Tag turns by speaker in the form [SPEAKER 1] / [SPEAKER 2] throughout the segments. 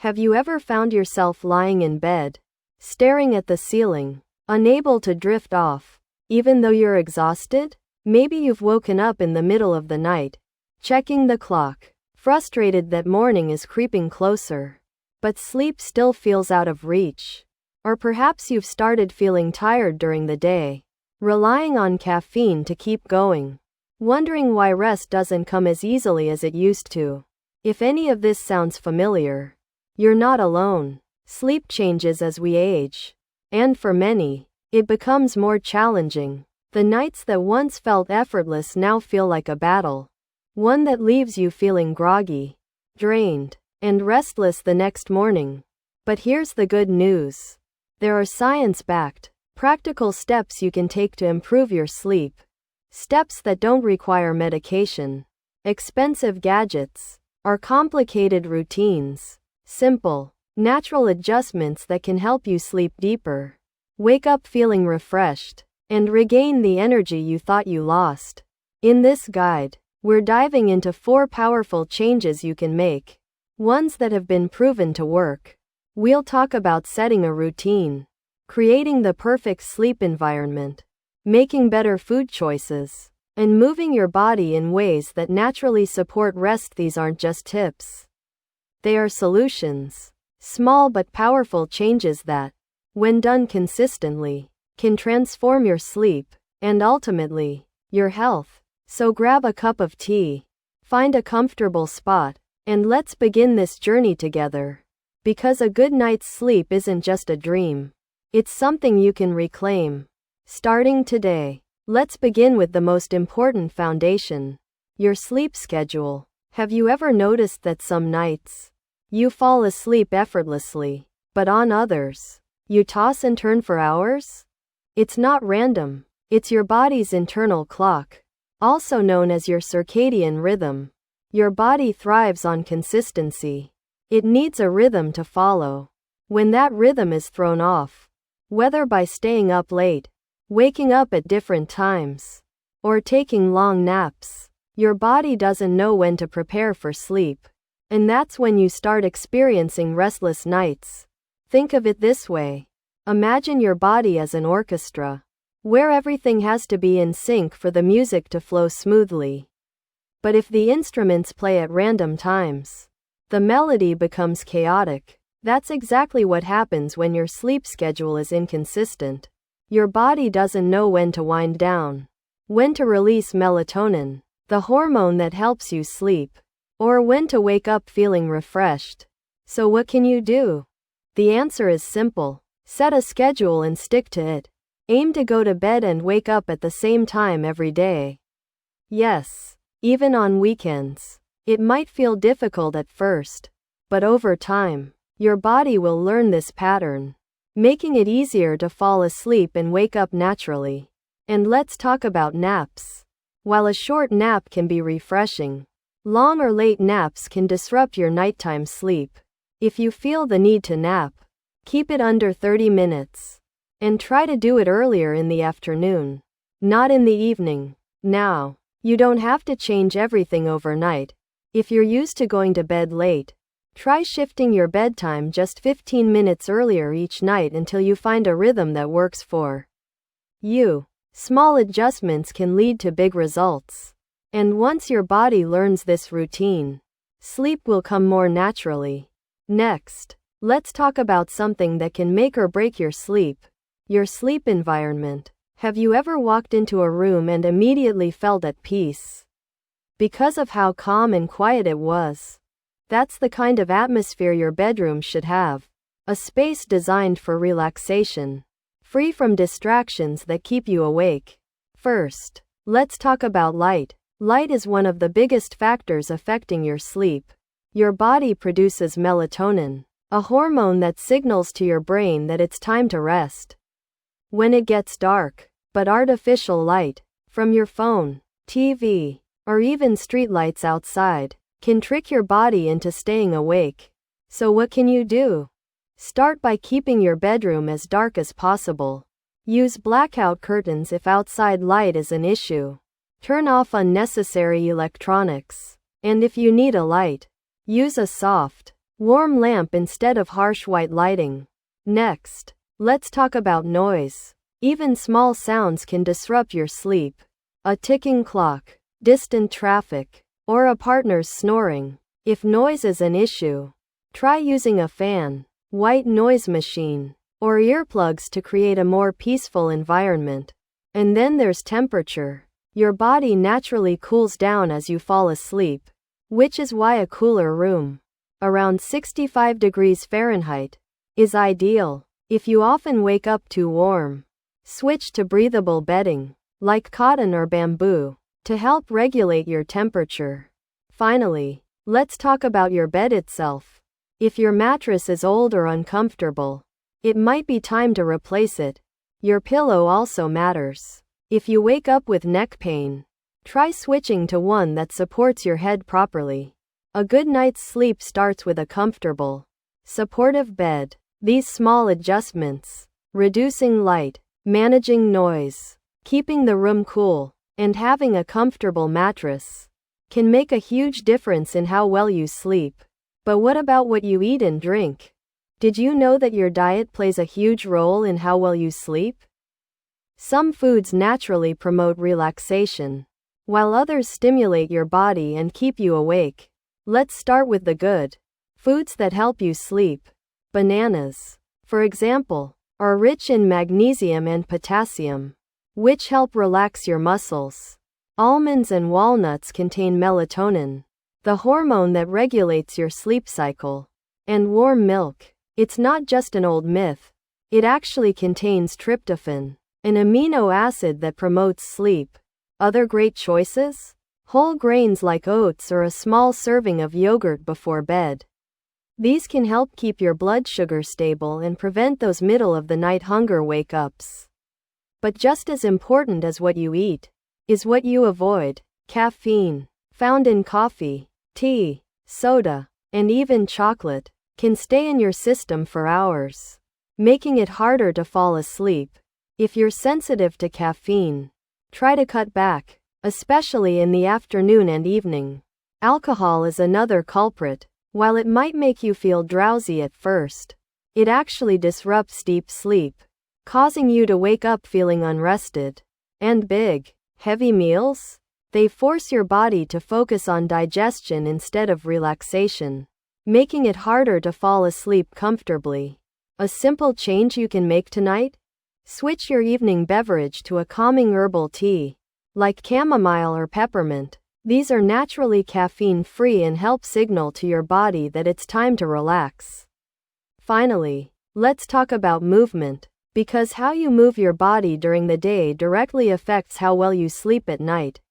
[SPEAKER 1] Have you ever found yourself lying in bed, staring at the ceiling, unable to drift off, even though you're exhausted? Maybe you've woken up in the middle of the night, checking the clock, frustrated that morning is creeping closer, but sleep still feels out of reach. Or perhaps you've started feeling tired during the day, relying on caffeine to keep going, wondering why rest doesn't come as easily as it used to. If any of this sounds familiar, you're not alone. Sleep changes as we age, and for many, it becomes more challenging. The nights that once felt effortless now feel like a battle, one that leaves you feeling groggy, drained, and restless the next morning. But here's the good news. There are science-backed, practical steps you can take to improve your sleep. Steps that don't require medication, expensive gadgets, or complicated routines. Simple, natural adjustments that can help you sleep deeper, wake up feeling refreshed, and regain the energy you thought you lost. In this guide, we're diving into 4 powerful changes you can make, ones that have been proven to work. We'll talk about setting a routine, creating the perfect sleep environment, making better food choices, and moving your body in ways that naturally support rest. These aren't just tips. They are solutions, small but powerful changes that, when done consistently, can transform your sleep, and ultimately, your health. So grab a cup of tea, find a comfortable spot, and let's begin this journey together. Because a good night's sleep isn't just a dream, it's something you can reclaim. Starting today, let's begin with the most important foundation, your sleep schedule. Have you ever noticed that some nights, you fall asleep effortlessly, but on others, you toss and turn for hours? It's not random, it's your body's internal clock, also known as your circadian rhythm. Your body thrives on consistency. It needs a rhythm to follow. When that rhythm is thrown off, whether by staying up late, waking up at different times, or taking long naps, your body doesn't know when to prepare for sleep. And that's when you start experiencing restless nights. Think of it this way. Imagine your body as an orchestra, where everything has to be in sync for the music to flow smoothly. But if the instruments play at random times, the melody becomes chaotic. That's exactly what happens when your sleep schedule is inconsistent. Your body doesn't know when to wind down, when to release melatonin, the hormone that helps you sleep, or when to wake up feeling refreshed. So what can you do? The answer is simple. Set a schedule and stick to it. Aim to go to bed and wake up at the same time every day. Yes, even on weekends. It might feel difficult at first, but over time, your body will learn this pattern, making it easier to fall asleep and wake up naturally. And let's talk about naps. While a short nap can be refreshing, long or late naps can disrupt your nighttime sleep. If you feel the need to nap, keep it under 30 minutes. And try to do it earlier in the afternoon, not in the evening. Now, you don't have to change everything overnight. If you're used to going to bed late, try shifting your bedtime just 15 minutes earlier each night until you find a rhythm that works for you. Small adjustments can lead to big results. And once your body learns this routine, sleep will come more naturally. Next, let's talk about something that can make or break your sleep. Your sleep environment. Have you ever walked into a room and immediately felt at peace because of how calm and quiet it was? That's the kind of atmosphere your bedroom should have. A space designed for relaxation, free from distractions that keep you awake. First, let's talk about light. Light is one of the biggest factors affecting your sleep. Your body produces melatonin, a hormone that signals to your brain that it's time to rest. When it gets dark, but artificial light, from your phone, TV, or even streetlights outside, can trick your body into staying awake. So what can you do? Start by keeping your bedroom as dark as possible. Use blackout curtains if outside light is an issue. Turn off unnecessary electronics. And if you need a light, use a soft, Warm lamp instead of harsh white lighting. Next, let's talk about noise. Even small sounds can disrupt your sleep. A ticking clock, distant traffic, or a partner's snoring. If noise is an issue, try using a fan, white noise machine, or earplugs to create a more peaceful environment. And then there's temperature. Your body naturally cools down as you fall asleep, which is why a cooler room, around 65 degrees Fahrenheit, is ideal. If you often wake up too warm, switch to breathable bedding, like cotton or bamboo, to help regulate your temperature. Finally, let's talk about your bed itself. If your mattress is old or uncomfortable, it might be time to replace it. Your pillow also matters. If you wake up with neck pain, try switching to one that supports your head properly. A good night's sleep starts with a comfortable, supportive bed. These small adjustments, reducing light, managing noise, keeping the room cool, and having a comfortable mattress, can make a huge difference in how well you sleep. But what about what you eat and drink? Did you know that your diet plays a huge role in how well you sleep? Some foods naturally promote relaxation, while others stimulate your body and keep you awake. Let's start with the good foods that help you sleep. Bananas, for example, are rich in magnesium and potassium, which help relax your muscles. Almonds and walnuts contain melatonin, the hormone that regulates your sleep cycle. And warm milk, it's not just an old myth. It actually contains tryptophan, an amino acid that promotes sleep. Other great choices? Whole grains like oats or a small serving of yogurt before bed. These can help keep your blood sugar stable and prevent those middle-of-the-night hunger wake-ups. But just as important as what you eat is what you avoid. Caffeine, found in coffee, tea, soda, and even chocolate, can stay in your system for hours, making it harder to fall asleep. If you're sensitive to caffeine, try to cut back, especially in the afternoon and evening. Alcohol is another culprit. While it might make you feel drowsy at first, it actually disrupts deep sleep, causing you to wake up feeling unrested. And big, heavy meals? They force your body to focus on digestion instead of relaxation, making it harder to fall asleep comfortably. A simple change you can make tonight? Switch your evening beverage to a calming herbal tea, like chamomile or peppermint. These are naturally caffeine-free and help signal to your body that it's time to relax. Finally, let's talk about movement, because how you move your body during the day directly affects how well you sleep at night.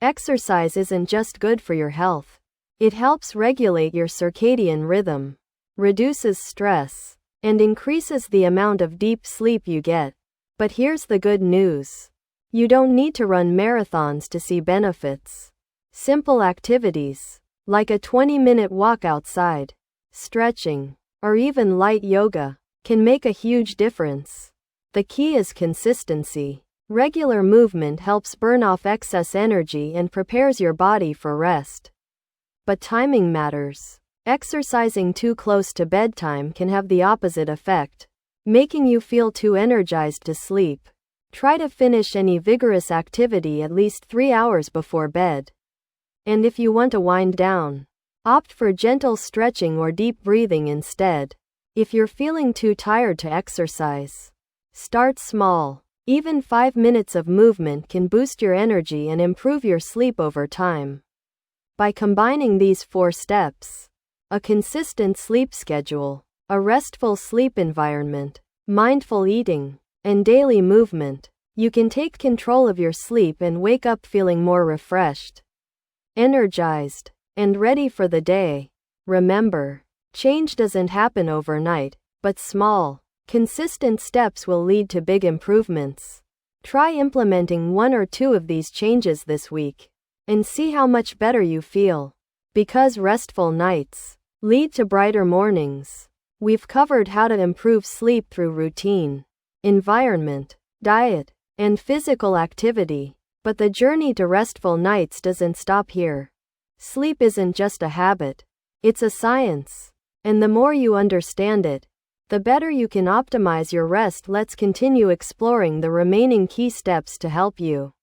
[SPEAKER 1] Exercise isn't just good for your health. It helps regulate your circadian rhythm, reduces stress, and increases the amount of deep sleep you get. But here's the good news. You don't need to run marathons to see benefits. Simple activities, like a 20-minute walk outside, stretching, or even light yoga, can make a huge difference. The key is consistency. Regular movement helps burn off excess energy and prepares your body for rest. But timing matters. Exercising too close to bedtime can have the opposite effect, making you feel too energized to sleep. Try to finish any vigorous activity at least 3 hours before bed. And if you want to wind down, opt for gentle stretching or deep breathing instead. If you're feeling too tired to exercise, start small. Even 5 minutes of movement can boost your energy and improve your sleep over time. By combining these 4 steps, a consistent sleep schedule, a restful sleep environment, mindful eating, and daily movement, you can take control of your sleep and wake up feeling more refreshed, energized, and ready for the day. Remember, change doesn't happen overnight, but small, consistent steps will lead to big improvements. Try implementing 1 or 2 of these changes this week, and see how much better you feel. Because restful nights lead to brighter mornings. We've covered how to improve sleep through routine, environment, diet, and physical activity. But the journey to restful nights doesn't stop here. Sleep isn't just a habit, it's a science. And the more you understand it, the better you can optimize your rest. Let's continue exploring the remaining key steps to help you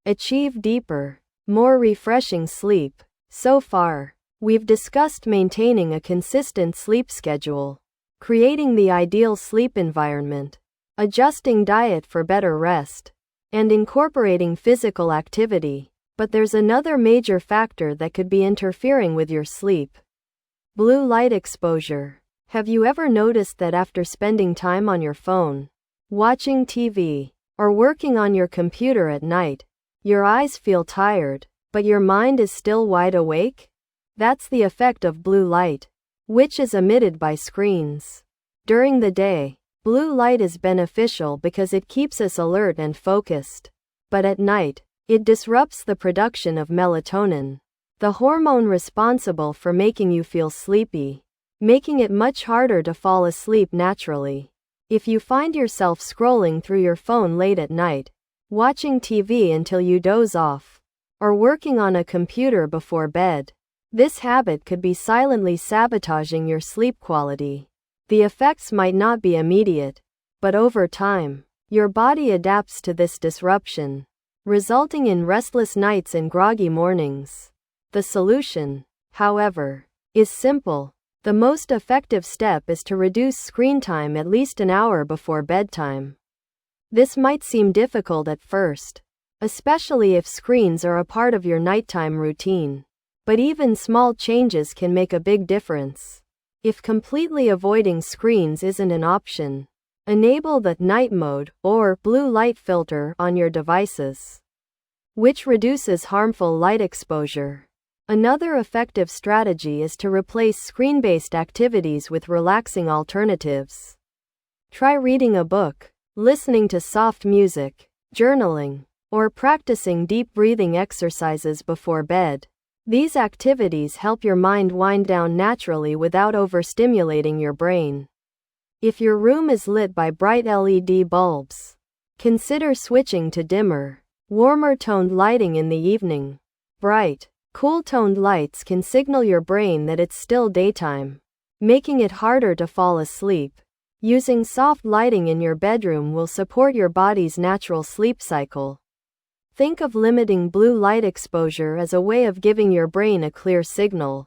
[SPEAKER 1] achieve deeper, more refreshing sleep. So far, we've discussed maintaining a consistent sleep schedule, creating the ideal sleep environment, adjusting diet for better rest, and incorporating physical activity. But there's another major factor that could be interfering with your sleep: blue light exposure. Have you ever noticed that after spending time on your phone, watching TV, or working on your computer at night, your eyes feel tired, but your mind is still wide awake? That's the effect of blue light, which is emitted by screens. During the day, blue light is beneficial because it keeps us alert and focused. But at night, it disrupts the production of melatonin, the hormone responsible for making you feel sleepy, making it much harder to fall asleep naturally. If you find yourself scrolling through your phone late at night, watching TV until you doze off, or working on a computer before bed, this habit could be silently sabotaging your sleep quality. The effects might not be immediate, but over time, your body adapts to this disruption, resulting in restless nights and groggy mornings. The solution, however, is simple. The most effective step is to reduce screen time at least an hour before bedtime. This might seem difficult at first, especially if screens are a part of your nighttime routine. But even small changes can make a big difference. If completely avoiding screens isn't an option, enable the night mode or blue light filter on your devices, which reduces harmful light exposure. Another effective strategy is to replace screen-based activities with relaxing alternatives. Try reading a book, listening to soft music, journaling, or practicing deep breathing exercises before bed. These activities help your mind wind down naturally without overstimulating your brain. If your room is lit by bright LED bulbs, consider switching to dimmer, warmer toned lighting in the evening. Bright, cool-toned lights can signal your brain that it's still daytime, making it harder to fall asleep. Using soft lighting in your bedroom will support your body's natural sleep cycle. Think of limiting blue light exposure as a way of giving your brain a clear signal.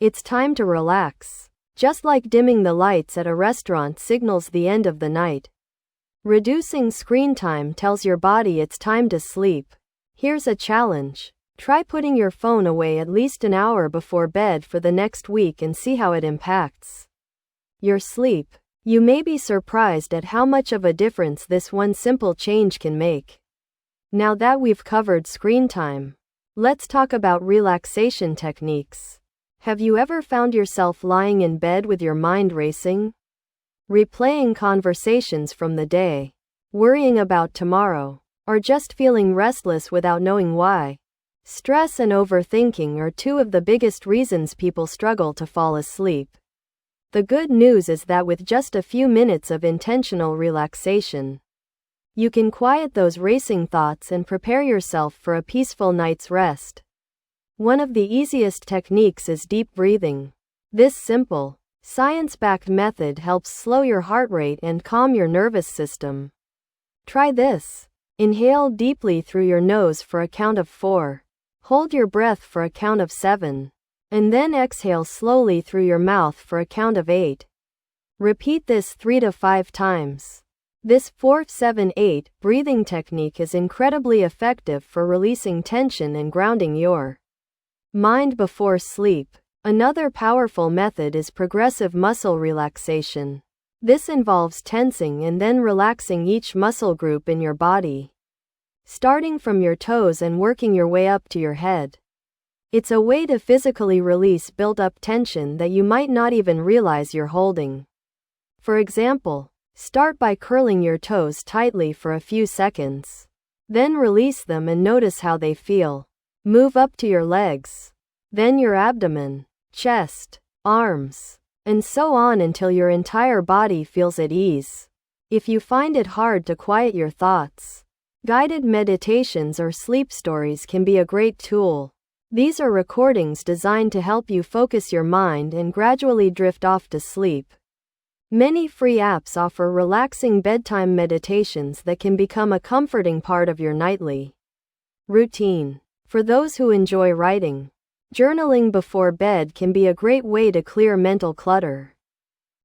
[SPEAKER 1] It's time to relax, just like dimming the lights at a restaurant signals the end of the night. Reducing screen time tells your body it's time to sleep. Here's a challenge. Try putting your phone away at least an hour before bed for the next week and see how it impacts your sleep. You may be surprised at how much of a difference this one simple change can make. Now that we've covered screen time, let's talk about relaxation techniques. Have you ever found yourself lying in bed with your mind racing, replaying conversations from the day, worrying about tomorrow, or just feeling restless without knowing why? Stress and overthinking are two of the biggest reasons people struggle to fall asleep. The good news is that with just a few minutes of intentional relaxation, you can quiet those racing thoughts and prepare yourself for a peaceful night's rest. One of the easiest techniques is deep breathing. This simple, science-backed method helps slow your heart rate and calm your nervous system. Try this. Inhale deeply through your nose for a count of 4. Hold your breath for a count of 7. And then exhale slowly through your mouth for a count of 8. Repeat this 3 to 5 times. This 4-7-8 breathing technique is incredibly effective for releasing tension and grounding your mind before sleep. Another powerful method is progressive muscle relaxation. This involves tensing and then relaxing each muscle group in your body, starting from your toes and working your way up to your head. It's a way to physically release built-up tension that you might not even realize you're holding. For example, start by curling your toes tightly for a few seconds. Then release them and notice how they feel. Move up to your legs, then your abdomen, chest, arms, and so on until your entire body feels at ease. If you find it hard to quiet your thoughts, guided meditations or sleep stories can be a great tool. These are recordings designed to help you focus your mind and gradually drift off to sleep. Many free apps offer relaxing bedtime meditations that can become a comforting part of your nightly routine. For those who enjoy writing, journaling before bed can be a great way to clear mental clutter.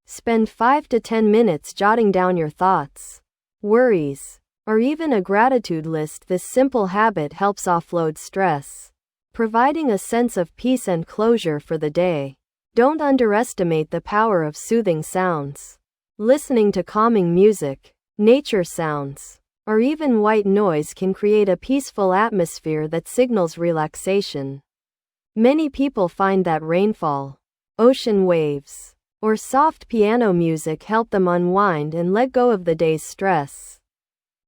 [SPEAKER 1] Spend 5 to 10 minutes jotting down your thoughts, worries, or even a gratitude list. This simple habit helps offload stress, providing a sense of peace and closure for the day. Don't underestimate the power of soothing sounds. Listening to calming music, nature sounds, or even white noise can create a peaceful atmosphere that signals relaxation. Many people find that rainfall, ocean waves, or soft piano music help them unwind and let go of the day's stress.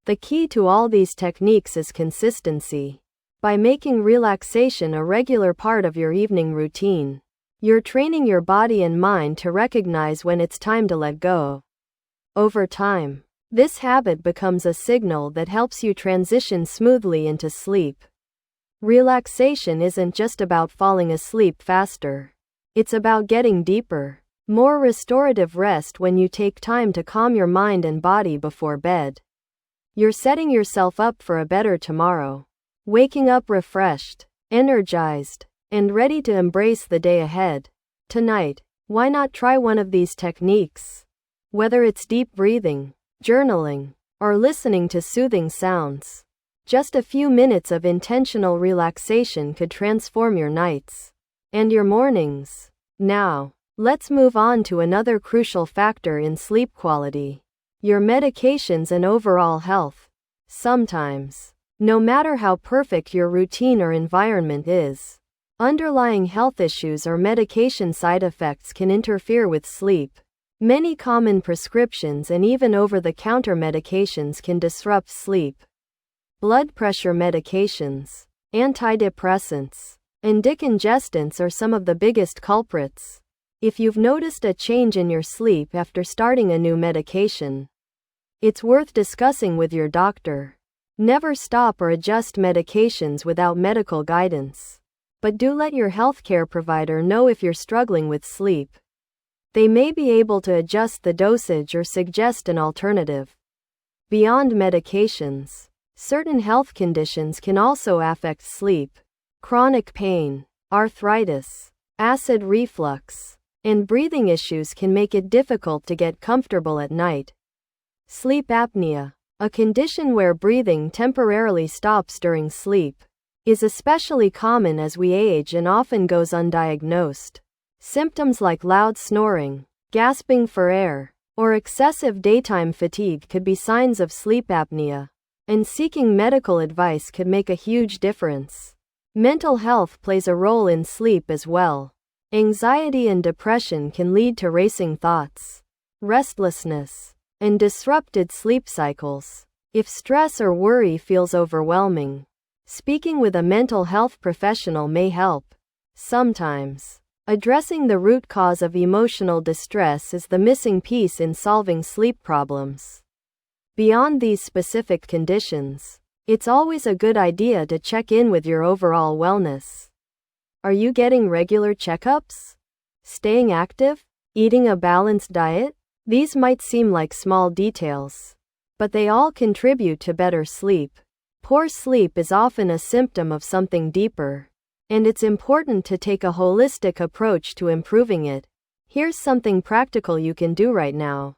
[SPEAKER 1] The key to all these techniques is consistency. By making relaxation a regular part of your evening routine, you're training your body and mind to recognize when it's time to let go. Over time, this habit becomes a signal that helps you transition smoothly into sleep. Relaxation isn't just about falling asleep faster. It's about getting deeper, more restorative rest. When you take time to calm your mind and body before bed, you're setting yourself up for a better tomorrow. Waking up refreshed, energized, and ready to embrace the day ahead. Tonight, why not try one of these techniques? Whether it's deep breathing, journaling, or listening to soothing sounds, just a few minutes of intentional relaxation could transform your nights and your mornings. Now, let's move on to another crucial factor in sleep quality: your medications and overall health. Sometimes, no matter how perfect your routine or environment is, underlying health issues or medication side effects can interfere with sleep. Many common prescriptions and even over-the-counter medications can disrupt sleep. Blood pressure medications, antidepressants, and decongestants are some of the biggest culprits. If you've noticed a change in your sleep after starting a new medication, it's worth discussing with your doctor. Never stop or adjust medications without medical guidance. But do let your healthcare provider know if you're struggling with sleep. They may be able to adjust the dosage or suggest an alternative. Beyond medications, certain health conditions can also affect sleep. Chronic pain, arthritis, acid reflux, and breathing issues can make it difficult to get comfortable at night. Sleep apnea, a condition where breathing temporarily stops during sleep, is especially common as we age and often goes undiagnosed. Symptoms like loud snoring, gasping for air, or excessive daytime fatigue could be signs of sleep apnea, and seeking medical advice could make a huge difference. Mental health plays a role in sleep as well. Anxiety and depression can lead to racing thoughts, restlessness, and disrupted sleep cycles. If stress or worry feels overwhelming, speaking with a mental health professional may help. Sometimes, addressing the root cause of emotional distress is the missing piece in solving sleep problems. Beyond these specific conditions, it's always a good idea to check in with your overall wellness. Are you getting regular checkups? Staying active? Eating a balanced diet? These might seem like small details, but they all contribute to better sleep. Poor sleep is often a symptom of something deeper, and it's important to take a holistic approach to improving it. Here's something practical you can do right now.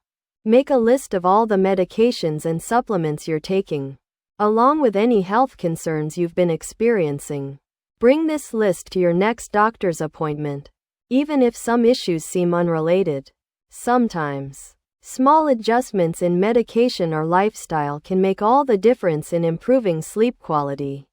[SPEAKER 1] Make a list of all the medications and supplements you're taking, along with any health concerns you've been experiencing. Bring this list to your next doctor's appointment, even if some issues seem unrelated. Sometimes, small adjustments in medication or lifestyle can make all the difference in improving sleep quality.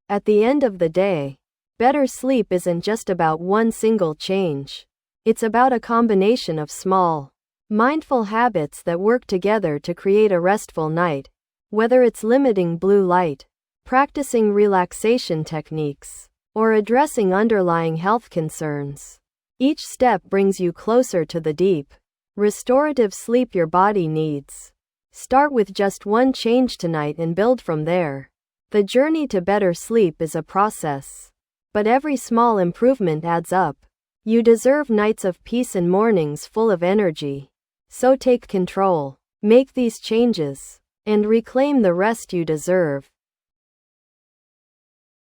[SPEAKER 1] At the end of the day, better sleep isn't just about one single change. It's about a combination of small, mindful habits that work together to create a restful night. Whether it's limiting blue light, practicing relaxation techniques, or addressing underlying health concerns, each step brings you closer to the deep, restorative sleep your body needs. Start with just one change tonight and build from there. The journey to better sleep is a process, but every small improvement adds up. You deserve nights of peace and mornings full of energy. So take control. Make these changes and reclaim the rest you deserve.